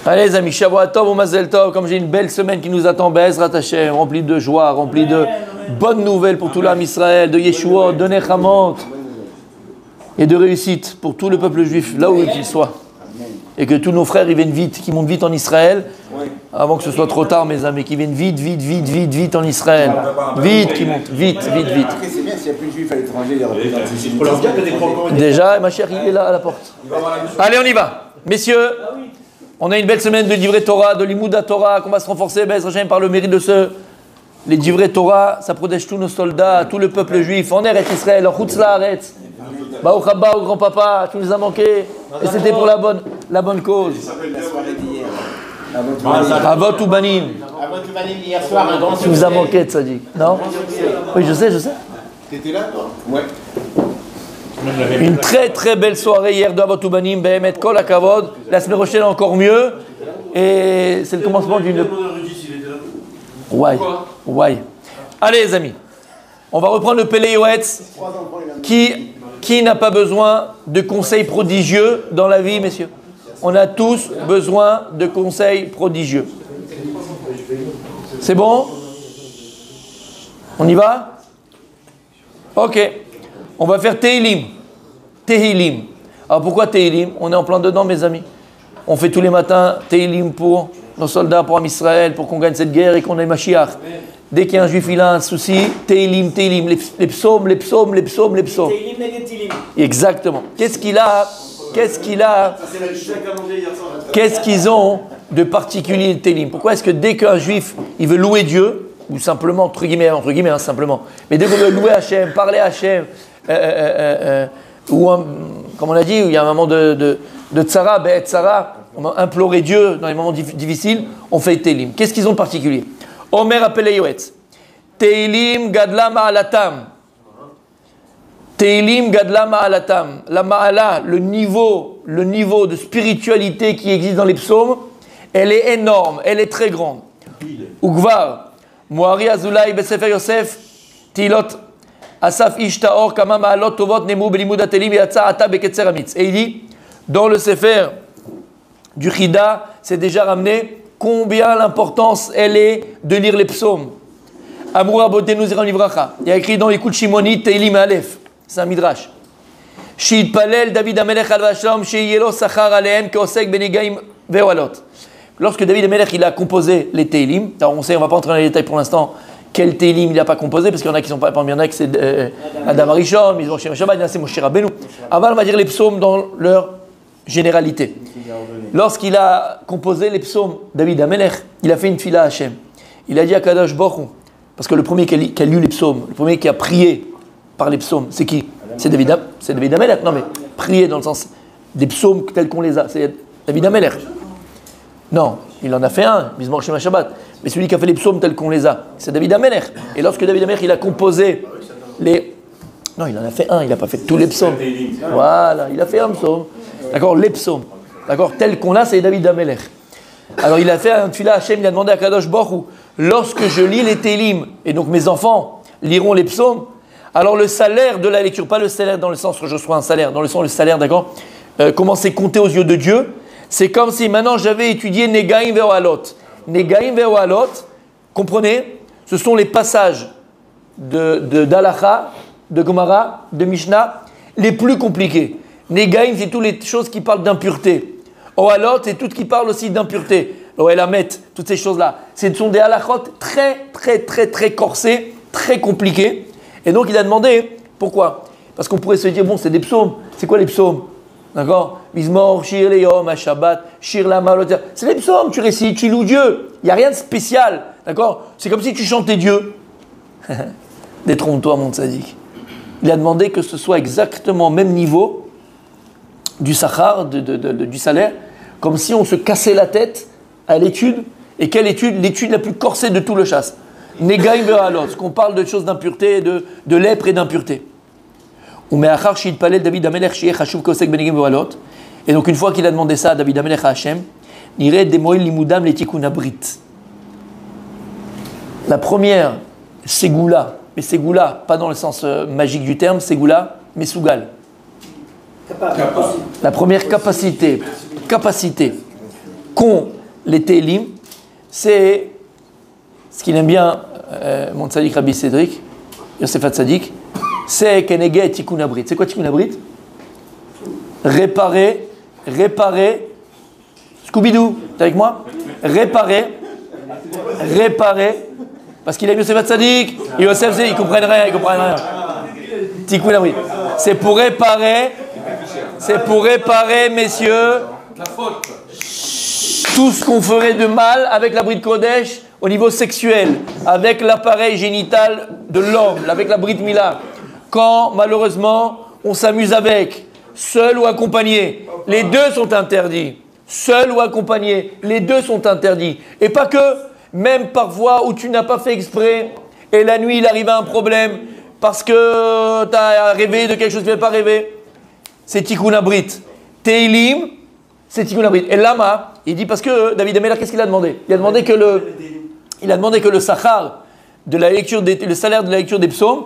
Allez les amis, Shavuot Tov ou Mazel Tov, comme j'ai une belle semaine qui nous attend, Be'ezrat Hashem, remplie de joie, remplie de bonnes nouvelles pour tout l'âme Israël, de Yeshua, de Nechamot et de réussite pour tout le peuple juif, là où qu'il soit. Et que tous nos frères ils viennent vite, qu'ils montent vite en Israël, avant que ce soit trop tard mes amis, qu'ils viennent vite en Israël. Vite, qu'ils montent, vite. Après c'est bien s'il n'y a plus de juifs à l'étranger, il y aura plus d'antisémitisme. Déjà, ma chère, il est là à la porte. Allez, on y va. Messieurs, on a une belle semaine de Divrei Torah, de Limouda Torah, qu'on va se renforcer par le mérite de ceux. Les Divrei Torah, ça protège tous nos soldats, tout le peuple juif, en Eretz Israël, en Chutz La'aretz. Baruch Haba au grand-papa, tu nous as manqué. Et c'était pour la bonne cause. Avot ou Banim. Avot ou Banim, hier soir, un grand succès. Tu nous as manqué, Tzadik. Non? Oui, je sais. T'étais là, toi? Ouais. Une très très belle soirée hier de Avot ou Banim, Behemet Kol HaKavod. La semaine prochaine encore mieux. Et c'est le commencement d'une... Ouais. Allez les amis, on va reprendre le Pele Yoetz. Qui n'a pas besoin de conseils prodigieux dans la vie, messieurs? On a tous besoin de conseils prodigieux. C'est bon? On y va? Ok. On va faire Tehilim. Alors pourquoi Tehilim? On est en plein dedans, mes amis. On fait tous les matins Tehilim pour nos soldats, pour Am Israël, pour qu'on gagne cette guerre et qu'on ait Mashiach. Dès qu'il y a un juif, il a un souci, Tehilim, les psaumes. Exactement. Qu'est-ce qu'ils ont de particulier, Tehilim? Pourquoi est-ce que dès qu'un juif, il veut louer Dieu, ou simplement, entre guillemets, simplement, mais dès qu'on veut louer Hachem, parler Hachem, comme on a dit, où il y a un moment de tzara, tzara, on va implorer Dieu dans les moments difficiles, on fait Tehilim. Qu'est-ce qu'ils ont de particulier? Omer appelle Yoetz. Tehilim gadla ma'alatam. Tehilim gadla ma'alatam. La ma'ala, le niveau de spiritualité qui existe dans les psaumes, elle est énorme, elle est très grande. Ugvar, Moari Azulay Besefer Yosef, Tilot, Asaf Ishtaor, Kama Ma'alot Tovot, Nemu Belimud Tehilim, Yatsa Ata Beketzer Amitz. Et il dit, dans le Sefer du Chida, c'est déjà ramené combien l'importance elle est de lire les psaumes. Amoura Botenu Ziram Livracha. Il y a écrit dans Écoute Shimoni, Tehilim Aleph. C'est un midrash. Shid Palel David Amelech al Vashlam, Sheyelo Sachar Aleem, Keosek Benigaim Ve'olot. Lorsque David Amelech il a composé les Tehilim, alors on sait, on ne va pas entrer dans les détails pour l'instant, quel Tehilim il n'a pas composé, parce qu'il y en a qui sont pas, il y en a qui c'est Adam Arishon, ils ont Shem Shabbat, il y en a c'est Moshe Rabbeinu. Avant on va dire les psaumes dans leur généralité. Lorsqu'il a composé les psaumes, David Amelech, il a fait une fila à Hachem. Il a dit à Kadosh Baruch Hu, parce que le premier qui a lu les psaumes, le premier qui a prié par les psaumes, c'est qui? C'est David Amelech. Non mais prier dans le sens des psaumes tels qu'on les a, c'est David Amelech. Non, il en a fait un, Mizmor Shema Shabbat. Mais celui qui a fait les psaumes tels qu'on les a, c'est David Amelech. Et lorsque David Amelech il a composé les... Non, il en a fait un, il n'a pas fait tous les psaumes. Voilà, il a fait un psaume. D'accord, les psaumes. D'accord, tel qu'on a, c'est David Amelech. Alors il a fait un tefila Hachem, il a demandé à Kadosh Baruch Hu, lorsque je lis les Tehilim, et donc mes enfants liront les psaumes, alors le salaire de la lecture, pas le salaire dans le sens que je reçois un salaire, dans le sens le salaire, d'accord, comment c'est compté aux yeux de Dieu, c'est comme si maintenant j'avais étudié Negaim Ve'ohalot. Negaim Ve'ohalot, comprenez, ce sont les passages d'Alacha, de Gomara, de Mishnah, les plus compliqués. Negaim, c'est toutes les choses qui parlent d'impureté. Ohalot, c'est tout ce qui parle aussi d'impureté. Oelamet, toutes ces choses-là. Ce sont des halachot très corsés, très compliqués. Et donc il a demandé, pourquoi? Parce qu'on pourrait se dire, bon, c'est des psaumes. C'est quoi les psaumes? D'accord? Mizmor, Shir Leyom, Shabbat, Shir Lamalot. C'est les psaumes, tu récites, tu loues Dieu. Il n'y a rien de spécial. D'accord? C'est comme si tu chantais Dieu. Détrompe-toi, mon tzaddik. Il a demandé que ce soit exactement au même niveau du sachar, du salaire, comme si on se cassait la tête à l'étude. Et quelle étude? L'étude la plus corsée de tout le chasse. Negaim ve'alot, qu'on parle de choses d'impureté, de lèpre et d'impureté. Et donc une fois qu'il a demandé ça à David Amelech à Hachem, la première, Ségoula, mais Ségoula, pas dans le sens magique du terme, Ségoula, mais Sougal. La première capacité qu'ont les Télim, c'est ce qu'il aime bien, mon tzaddik Rabbi Cédric, Yosef Hatzadik, c'est Kenegeh Tikkun Abrit. C'est quoi Tikkun Abrit? Réparer, Scooby-Doo, t'es avec moi? Réparer, parce qu'il aime Yosef Hatzadik, Yosef, ils comprennent rien, Tikkun Abrit. C'est pour réparer, messieurs, tout ce qu'on ferait de mal avec la Brit Kodesh au niveau sexuel, avec l'appareil génital de l'homme, avec la Brit Mila. Quand, malheureusement, on s'amuse avec, seul ou accompagné, les deux sont interdits. Seul ou accompagné, les deux sont interdits. Et pas que, même parfois où tu n'as pas fait exprès, et la nuit il arrive à un problème, parce que tu as rêvé de quelque chose que tu n'avais pas rêvé. C'est Tikkun Abrit. Teilim, c'est Tikkun Abrit. Et Lama, il dit parce que David Ameller, qu'est-ce qu'il a demandé? Il a demandé que le sachar de la lecture le salaire de la lecture des psaumes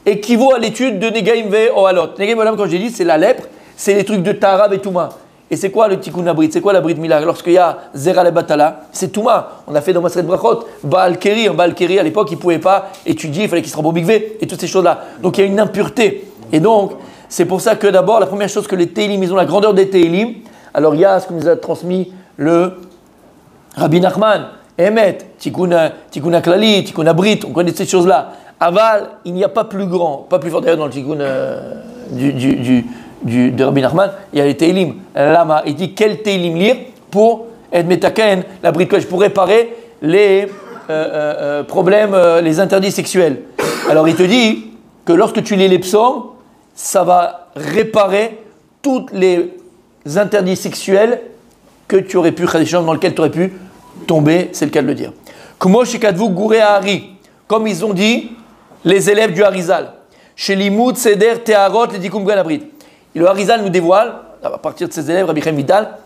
équivaut à l'étude de Negaim ve Ohalot. Negaim Ohalot, quand j'ai dit, c'est la lèpre, c'est les trucs de Tahara et Touma. Et c'est quoi le Tikkun Abrit? C'est quoi la Brit Mila? Lorsqu'il y a Zera le Batala, c'est Touma. On a fait dans Maseret Brachot, Baal Keri. Baal Keri, à l'époque, il ne pouvait pas étudier, il fallait qu'il se rende au Bigvé et toutes ces choses-là. Donc il y a une impureté. Et donc, c'est pour ça que d'abord, la première chose que les Télim, ils ont la grandeur des Télim. Alors il y a ce que nous a transmis le Rabbi Nachman, Emet, Tikkun Klali, Tikkun Abrit, on connaît ces choses-là. Aval, il n'y a pas plus grand, pas plus fort d'ailleurs dans le Tikkun de Rabbi Nachman, il y a les Télim. Lama, il dit quel Télim lire pour être Metaken, la Brit Kodesh, pour réparer les problèmes, les interdits sexuels. Alors il te dit que lorsque tu lis les psaumes, ça va réparer tous les interdits sexuels que tu aurais pu, dans lesquels tu aurais pu tomber, c'est le cas de le dire. Comme ils ont dit les élèves du Harizal. Chez Limoud, Seder, Teharot, les Tikkun Abrit. Et le Harizal nous dévoile, à partir de ses élèves, Rabbi Chaim Vital,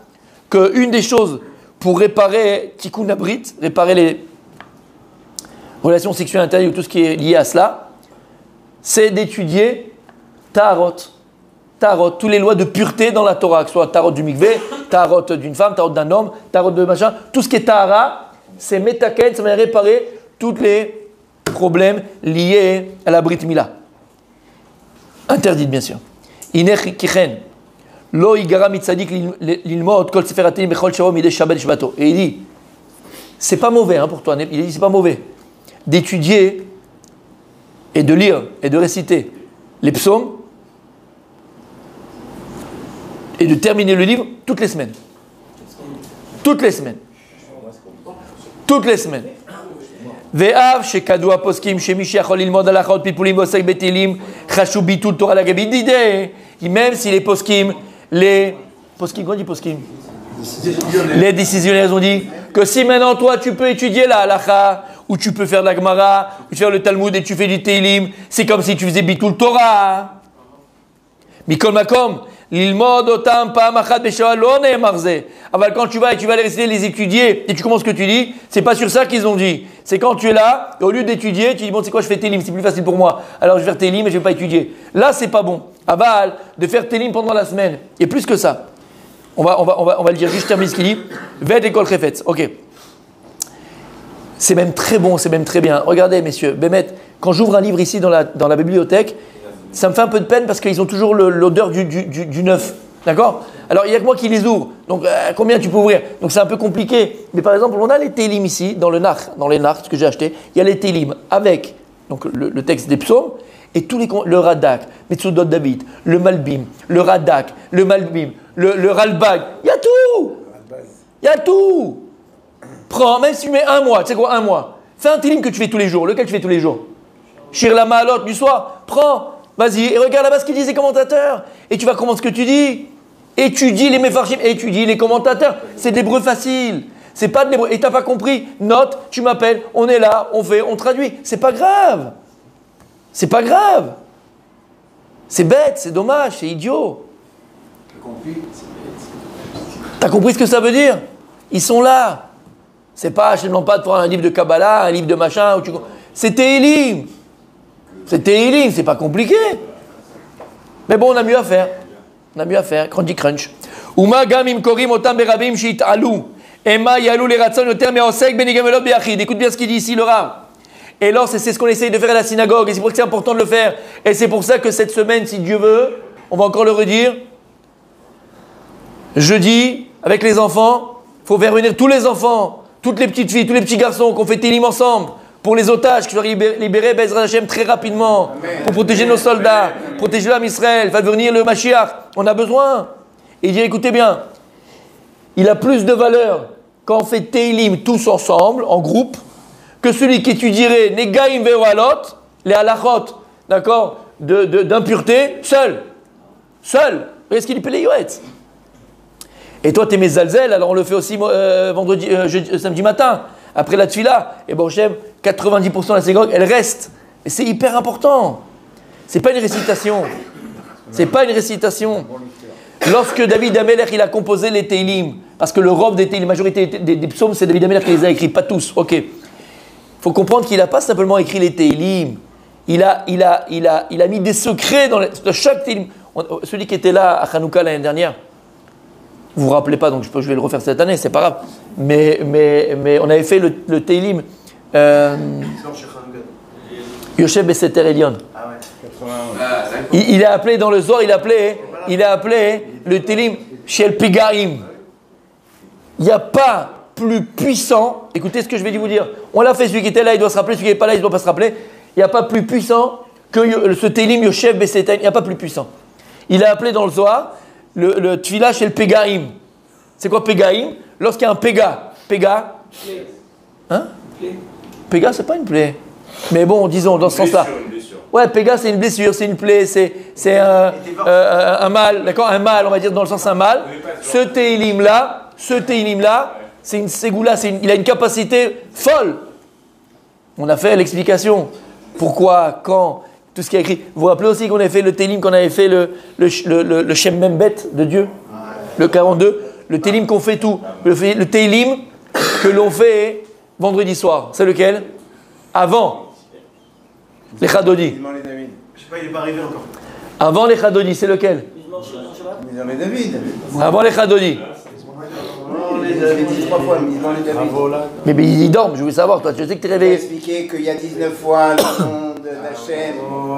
qu'une des choses pour réparer Tikkun Abrit, réparer les relations sexuelles interdites ou tout ce qui est lié à cela, c'est d'étudier Taharot, toutes les lois de pureté dans la Torah, que ce soit Taharot du mikvé, Taharot d'une femme, Taharot d'un homme, Taharot de machin, tout ce qui est Tahara, c'est Metaken, ça va réparer tous les problèmes liés à la Brit Mila. Interdite, bien sûr. Inech kichen, lo igara mitzadik lilmod kol sefer haTeilim bechol shalom midei shabbat shvato. Et il dit, c'est pas mauvais pour toi, il dit, c'est pas mauvais d'étudier et de lire et de réciter les psaumes et de terminer le livre toutes les semaines. Toutes les semaines. Toutes les semaines. Ve'av shekadu aposkim shemishi yachol lilmod halachot pipulim v'osek betilim chashu bitul Torah lagabid d'idée. Même si les poskim, qu'on dit poskim? Les décisionnaires ont dit que si maintenant toi tu peux étudier la halacha, ou tu peux faire la Gemara, ou faire le Talmud et tu fais du Teilim, c'est comme si tu faisais bitul Torah. Mikol makom, l'ilmod otam pa'am achat b'shava lo ne'emar ze. Aval quand tu vas les réciter, les étudier, et tu commences ce que tu dis, c'est pas sur ça qu'ils ont dit. C'est quand tu es là, et au lieu d'étudier, tu dis bon c'est quoi, je fais Teilim, c'est plus facile pour moi. Alors je vais faire Teilim et je vais pas étudier. Là c'est pas bon. Aval, de faire Teilim pendant la semaine, et plus que ça. On va le dire, juste terminer ce qu'il dit. Ved ekol chefetz. Ok. C'est même très bon, c'est même très bien. Regardez, messieurs, Bémet, quand j'ouvre un livre ici dans la bibliothèque, ça me fait un peu de peine parce qu'ils ont toujours l'odeur du neuf. D'accord? Alors, il n'y a que moi qui les ouvre. Donc, combien tu peux ouvrir? Donc, c'est un peu compliqué. Mais par exemple, on a les Télim ici, dans les Nar, ce que j'ai acheté. Il y a les Télim avec donc, le texte des psaumes et tous le Radak, Metsudot David, le Malbim, le Radak, le Malbim, le Ralbag. Il y a tout! Il y a tout! Prends, même si tu mets un mois, tu sais quoi, un mois. Fais un Télim que tu fais tous les jours. Lequel tu fais tous les jours? Shir la Ma'alot du soir. Prends, vas-y, et regarde là-bas ce qu'ils disent les commentateurs. Et tu vas comprendre ce que tu dis. Étudie les Mefarshim, étudie les commentateurs. C'est de l'hébreu facile. C'est pas de l'hébreu. Et t'as pas compris? Note, tu m'appelles, on est là, on fait, on traduit. C'est pas grave. C'est pas grave. C'est bête, c'est dommage, c'est idiot. T'as compris ce que ça veut dire? Ils sont là. C'est pas, je ne demande pas de prendre un livre de Kabbalah, un livre de machin. C'est Teilim. C'est Teilim, c'est pas compliqué. Mais bon, on a mieux à faire. On a mieux à faire. Candy Crunch. Uma gamim korim otam berabim shit'alu. Emma Yalou les Ratson le terme Osek Benigamelot Beachid. Écoute bien ce qu'il dit ici, le Rav. Et alors, c'est ce qu'on essaye de faire à la synagogue. Et c'est pour ça que c'est important de le faire. Et c'est pour ça que cette semaine, si Dieu veut, on va encore le redire. Jeudi, avec les enfants, il faut faire venir tous les enfants, toutes les petites filles, tous les petits garçons qu'on fait Télim ensemble. Pour les otages qui soient libérés, Bezrat Hashem, très rapidement. Amen. Pour protéger nos soldats, Amen. Protéger l'âme Israël, faire venir le Mashiach. On a besoin. Et il dit, écoutez bien, il a plus de valeur quand on fait Télim tous ensemble, en groupe, que celui qui étudierait Negaim Ve'alot, les halachot, d'accord, d'impureté, seul. Seul. Regardez ce qu'il dit, les yoetz. Et toi, tu es mes zalzel, alors on le fait aussi samedi matin, après la tfila. Et bon, j'aime 90% de la synagogue, elle reste. Et c'est hyper important. C'est pas une récitation. C'est pas une récitation. Lorsque David Amelech, il a composé les Teilim, parce que le robe des Teilim, la majorité des psaumes, c'est David Amelech qui les a écrits, pas tous. Ok. Il faut comprendre qu'il n'a pas simplement écrit les Teilim. Il a mis des secrets dans chaque Teilim. Celui qui était là à Hanouka l'année dernière, vous vous rappelez pas, donc je vais le refaire cette année, c'est pas grave. Mais on avait fait le Teilim. Yosef Beseter Elion. Ah ouais. Il a appelé dans le Zohar, il a appelé le Teilim Shel Pegaim. Il n'y a pas plus puissant. Écoutez ce que je vais vous dire. On l'a fait, celui qui était là, il doit se rappeler, celui qui n'est pas là, il ne doit pas se rappeler. Il n'y a pas plus puissant que ce Teilim Yosef Beseter. Il n'y a pas plus puissant. Il a appelé dans le Zohar le Tfilah Shel Pegaim. C'est quoi Pegaim? Lorsqu'il y a un Péga. Péga? Hein? Péga, c'est pas une plaie. Mais bon, disons, dans ce sens-là. Ouais, Péga, c'est une blessure, c'est une plaie, c'est un mal, d'accord? Un mal, on va dire dans le sens un mal. Ce Teilim-là, c'est une ségoula, il a une capacité folle. On a fait l'explication. Pourquoi, quand, tout ce qui est écrit. Vous vous rappelez aussi qu'on avait fait le Teilim, qu'on avait fait le Shem Membet de Dieu, le 42, le Teilim qu'on fait tout. Le Teilim que l'on fait vendredi soir. C'est lequel? Avant les Chadodi. Je sais pas, il n'est pas arrivé encore. Avant les Chadodi, c'est lequel? Avant les Chadodi. Je l'ai dit 3 fois, mais dans les David. Mais il dort, je voulais savoir, toi, tu sais que tu es réveillé. Il a expliqué qu'il y a 19 fois le nom d'Hachem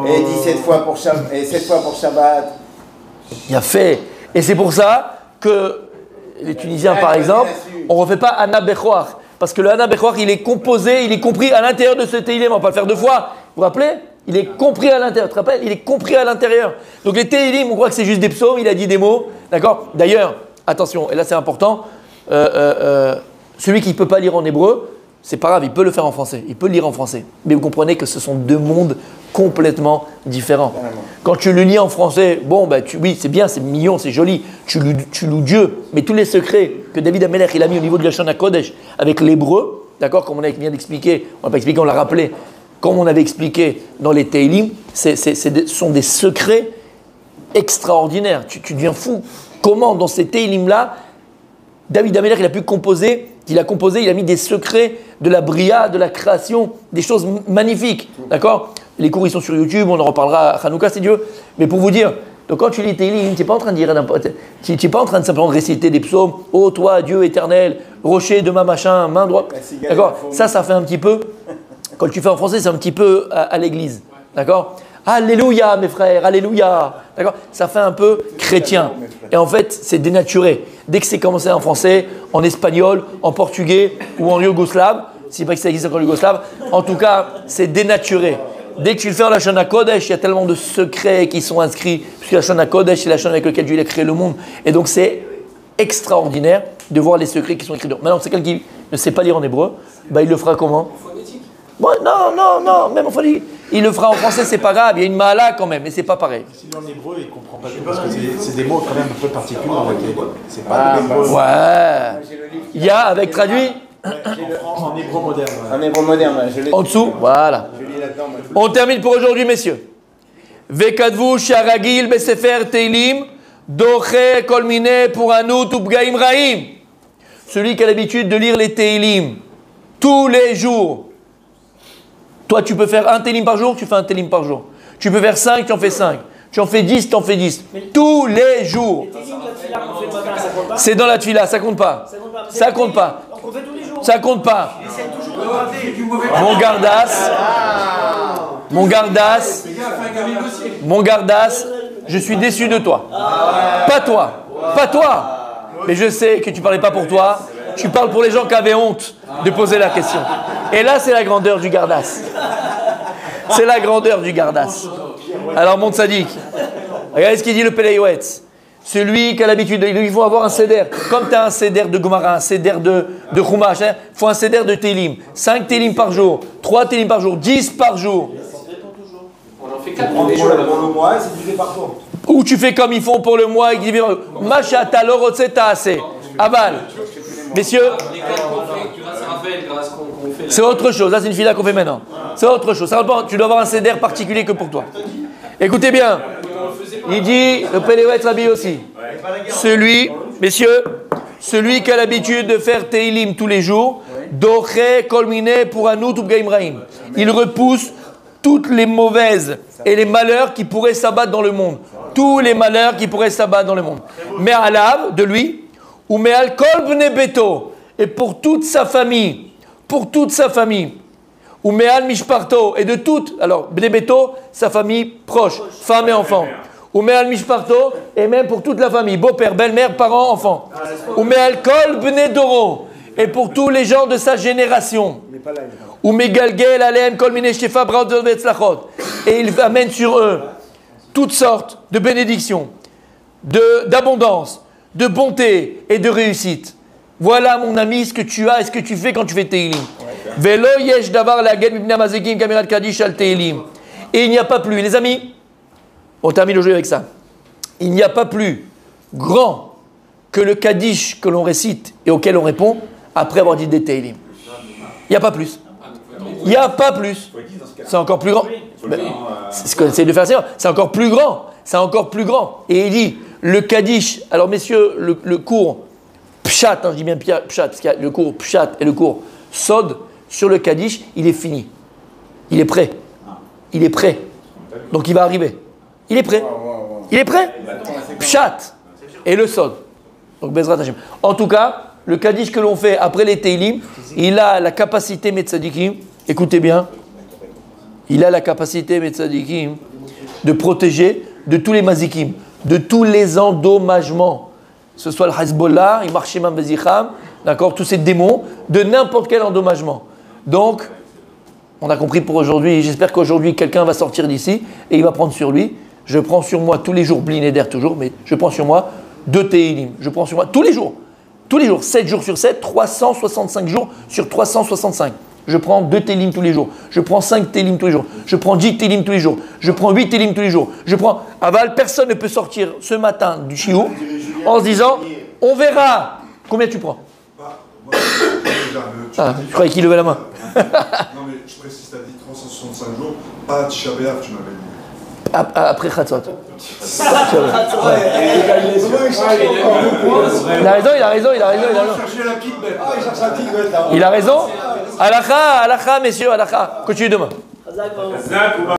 et 17 fois pour Shabbat, et 7 fois pour Shabbat. Il a fait. Et c'est pour ça que les Tunisiens, par exemple, on ne refait pas Anna Bechoar. Parce que le Anna Bechoar, il est composé, il est compris à l'intérieur de ce Teilim. On ne va pas le faire 2 fois. Vous vous rappelez? Il est compris à l'intérieur. Tu te rappelles? Il est compris à l'intérieur. Donc les Teilim, on croit que c'est juste des psaumes. Il a dit des mots. D'accord? D'ailleurs, attention, et là c'est important. Celui qui ne peut pas lire en hébreu, c'est pas grave, il peut le faire en français. Il peut le lire en français. Mais vous comprenez que ce sont 2 mondes complètement différents. Quand tu le lis en français, bon, oui, c'est bien, c'est mignon, c'est joli. Tu loues Dieu. Mais tous les secrets que David Amelech il a mis au niveau de la Shana Kodesh avec l'hébreu, d'accord, comme on vient d'expliquer, on n'a pas expliqué, on l'a rappelé, comme on avait expliqué dans les Teilim, ce sont des secrets extraordinaires. Tu deviens fou. Comment, dans ces Teilim-là, David Amelech, il a composé, il a mis des secrets de la bria, de la création, des choses magnifiques. D'accord? Les cours, ils sont sur YouTube, on en reparlera à Hanouka, si Dieu. Mais pour vous dire, donc quand tu lis Teilim, tu n'es pas en train de dire n'importe. Tu n'es pas en train de simplement réciter des psaumes. Oh, toi, Dieu éternel, rocher de ma machin, main droite. D'accord? Ça fait un petit peu. Quand tu fais en français, c'est un petit peu à l'église. D'accord? Alléluia, mes frères, alléluia. D'accord? Ça fait un peu chrétien. Et en fait, c'est dénaturé. Dès que c'est commencé en français, en espagnol, en portugais ou en yougoslave, si pas que ça existe encore en yougoslave, en tout cas, c'est dénaturé. Dès que tu le fais en la Shana Kodesh, il y a tellement de secrets qui sont inscrits, puisque la Shana Kodesh, c'est la Shana avec laquelle Dieu a créé le monde. Et donc, c'est extraordinaire de voir les secrets qui sont écrits. Maintenant, c'est quelqu'un qui ne sait pas lire en hébreu, il le fera comment? Bon, non, même en phonétique. Il le fera en français, c'est pas grave, il y a une mala quand même, mais c'est pas pareil. Si en hébreu, il comprend pas tout, parce que c'est des mots quand même un peu particuliers. C'est pas de l'hébreu. Ouais. Il y a, avec traduit en hébreu moderne. En hébreu moderne, je l'ai. En dessous, voilà. On termine pour aujourd'hui, messieurs. Vekadvu sharagil besefer teilim doche kolmine pour anout ubgaim raim. Celui qui a l'habitude de lire les teilim tous les jours. Toi, tu peux faire un télim par jour, tu fais un télim par jour. Tu peux faire 5, tu en fais 5. Tu en fais 10, tu en fais 10. Tous les jours. C'est dans la tefila, ça compte pas. Ça compte pas. Ça compte pas. Mon gardas, je suis déçu de toi. Pas toi. Mais je sais que tu parlais pas pour toi. Tu parles pour les gens qui avaient honte de poser la question. Et là, c'est la grandeur du gardas. C'est la grandeur du gardas. Alors, mon tzaddik, regardez ce qu'il dit le Peleyouetz. Celui qui a l'habitude, il faut avoir un seder. Comme tu as un seder de Gomara, un seder de Chumash, il faut un seder de Télim. 5 Télim par jour, 3 Télim par jour, 10 par jour. On en fait 4 pour le mois, c'est divisé par jour. Ou tu fais comme ils font pour le mois, Machata lorotzeta assez. Aval. Messieurs, c'est autre chose. Là, c'est une fila qu'on fait maintenant. C'est autre chose. Tu dois avoir un seder particulier que pour toi. Écoutez bien. Il dit, le Peleyouetz Rabbi aussi. Celui qui a l'habitude de faire Teilim tous les jours, Doche Kolmine pour Anout ou Gaimraim. Il repousse toutes les mauvaises et les malheurs qui pourraient s'abattre dans le monde. Tous les malheurs qui pourraient s'abattre dans le monde. Mais Alav, de lui, ou Me'al Kol Bnei Beto, et pour toute sa famille, ou Me'al Mishparto, et de toute, alors Bnei Beto, sa famille proche, femme et enfants. Ou Me'al Mishparto, et même pour toute la famille, beau-père, belle-mère, parents, enfants. Ou Me'al Kol Bnei Doro, et pour tous les gens de sa génération. Ou Megalgel Aleem Kol Mine Shefa Braudot Vetzlachot, et il amène sur eux toutes sortes de bénédictions, d'abondance, de bonté et de réussite. Voilà, mon ami, ce que tu as et ce que tu fais quand tu fais Teilim. Velo yesh davar lagel mibnei mazekim kamerat kadish al Teilim. Et il n'y a pas plus, les amis, on termine aujourd'hui avec ça. Il n'y a pas plus grand que le Kaddish que l'on récite et auquel on répond après avoir dit des Teilim. Il n'y a pas plus. Il n'y a pas plus. C'est encore plus grand. C'est ce qu'on essaie de faire, c'est encore plus grand. C'est encore plus grand. Et il dit, le Kaddish, alors messieurs, le cours Pshat, je dis bien Pshat, parce qu'il y a le cours Pshat et le cours Sod sur le Kaddish, il est fini. Il est prêt. Il est prêt. Donc il va arriver. Il est prêt. Il est prêt. Pshat et le Sod. Donc Bezrat Hashem. En tout cas, le Kaddish que l'on fait après les Teilim, il a la capacité, Metzadikim, écoutez bien, il a la capacité, Metzadikim, de protéger de tous les mazikim, de tous les endommagements. Que ce soit le Hezbollah, Imarshimam Bezicham, d'accord, tous ces démons, de n'importe quel endommagement. Donc, on a compris pour aujourd'hui. J'espère qu'aujourd'hui, quelqu'un va sortir d'ici et il va prendre sur lui. Je prends sur moi tous les jours, Blinéder toujours, mais je prends sur moi 2 Teilim. Je prends sur moi tous les jours, 7 jours sur 7, 365 jours sur 365. Je prends 2 Teilim tous les jours. Je prends 5 Teilim tous les jours. Je prends 10 Teilim tous les jours. Je prends 8 Teilim tous les jours. Je prends Aval. Personne ne peut sortir ce matin du Shiur en se disant on verra. Combien tu prends? Je croyais qu'il levait la main. Non, mais je précise, tu as dit 365 jours, pas Tisha B'Av, tu m'avais dit. Après Khatzot. Il a raison. Il a raison. Alakha, messieurs, alakha. Continuez demain.